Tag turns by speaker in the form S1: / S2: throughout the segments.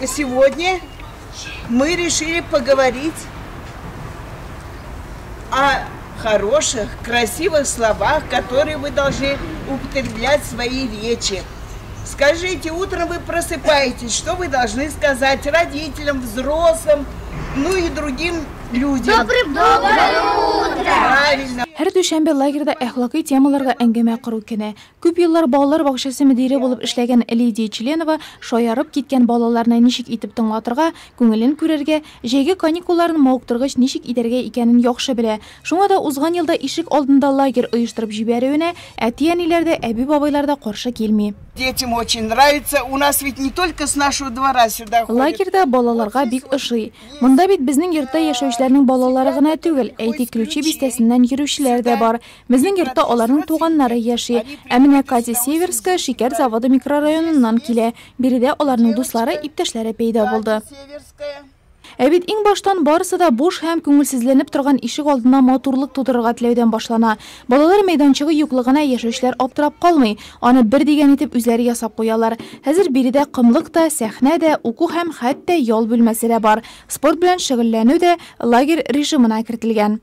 S1: Сегодня мы решили поговорить о хороших, красивых словах, которые вы должны употреблять в своей речи. Скажите, утром вы просыпаетесь, что вы должны сказать родителям, взрослым, ну и другим людям?
S2: Доброе утро!
S1: Правильно.
S3: Her düşənbə лагерdə əxlaqi temalarga əngəmə quru kini. Köp yıllar balalar bağçası müdiri болып işləgən Lidiya Çilenova şoyarıb ketken balalarına nişik itib tыңлатырга, көңелен күрәргә, җәйге каникулларын мауыктыргыч нишик итәргә икәнен яхшы белә. Шуңа да узган елда ишек алдында лагерь оештырып җибәрүенә әти-әниләр дә, әби-бабайлар да каршы килми.
S1: Детям очень нравится. У нас ведь не только с нашего двора сюда ходят.
S3: Лагерьда балаларга бик ошый. Монда бит безнең йортта яшәүчеләрнең балалары гына түгел, әйтик Ключи бистәсеннән йөрүчеләр дә бар. Безнең йортта аларның туганнары яши. Әминә Катя Северская шикәр заводы микрорайоныннан килә. Биредә аларның дуслары, иптәшләре пәйда булды. Әбит иң баштан барысы да буш һәм күңелсезләнеп торган ишек алдына матурлык тудырырга теләүдән башлана. Балалар мәйданчыгы юклыгына яшәүчеләр аптырап калмый, аны бер дигән итеп үзләре ясап куялар. Хәзер биредә кымлык та, сәхнә дә, уку һәм хәтта ял бүлмәсе дә бар. Спорт белән шөгыльләнү дә лагерь режимына кертелгән.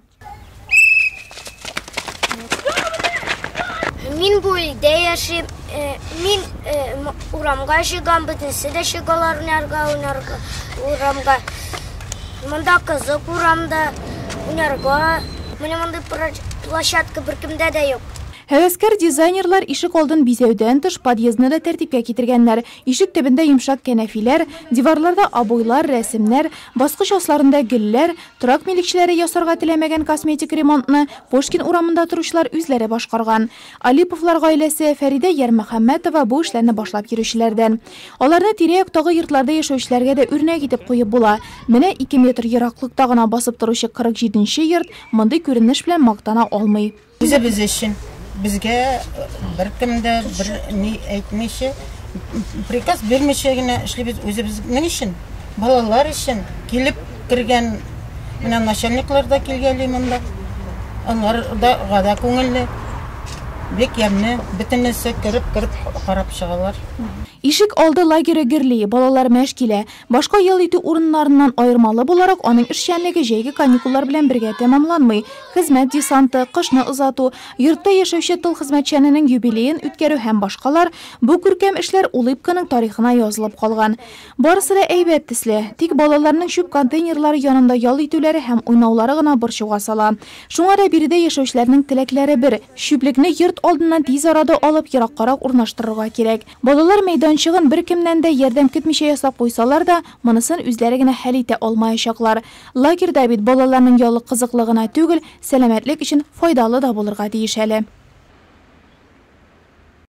S2: Мин бу илдә яшим, мин урамга чыгам, бөтенсе дә чыгалар урамга. Монда кызык урамда уйнарга, менә монда площадка беркемдә дә юк.
S3: Həvəskar дизайнерлар ишек алдын бизәүдән тыш подъездны да тәртипкә китергәннәр. Ишек төбендә йомшак кәнәфиләр, диварларда обойлар, рәсемнәр, баскыч асларында гөлләр, торак милекчеләре ясарга теләмәгән косметик ремонтны Пушкин урамында торучылар үзләре башкарган. Алиповлар гаиләсе Фәридә Ярмөхәммәтова бу эшләрне башлап йөрүчеләрдән. Аларны тирә-яктагы йортларда яшәүчеләргә дә үрнәк итеп куеп була. Менә 2 метр ераклыкта гына басып торучы 47нче йорт мондый күренеш белән мактана алмый.
S4: Үзебез өчен безгә беркемдә бер ни әйтмичә, приказ бирмичә генә эшлибез үзебезнең өчен, балалар өчен килеп кергән менә начальниклар да килгәли монда. Алар да гада күңелле, бик ямны, бөтенесе кереп карап чыгалар.
S3: Ишек алды лагере гөрли, балалар мәш килә. Башка ял итү урыннарыннан айырмалы буларак, аның эшчәнлеге җәйге каникуллар белән бергә тәмамланмый. Хезмәт десанты, кышны озату, йортта яшәүче тыл хезмәтчәненең юбилеен үткәрү һәм башкалар бу күркәм эшләр улыбканың тарихына язылып калган. Барысы да әйбәт төсле, тик балаларның шуп контейнерлары янында ял итүләре һәм уйнаулары гына борчуга сала. Шуңа да биредә яшәүчеләрнең теләкләре бер: шүплекне йорт алдыннан тиз арада алып ераккарак урнаштырырга кирәк. Балалар мәйданчыгын беркемнән дә ярдәм көтмичә ясап куйсалар да, монысын үзләре генә хәл итә алмаячаклар. Лагерьда бит балаларның ялы кызыклыгына түгел, сәламәтлек өчен файдалы да булырга тиеш әле.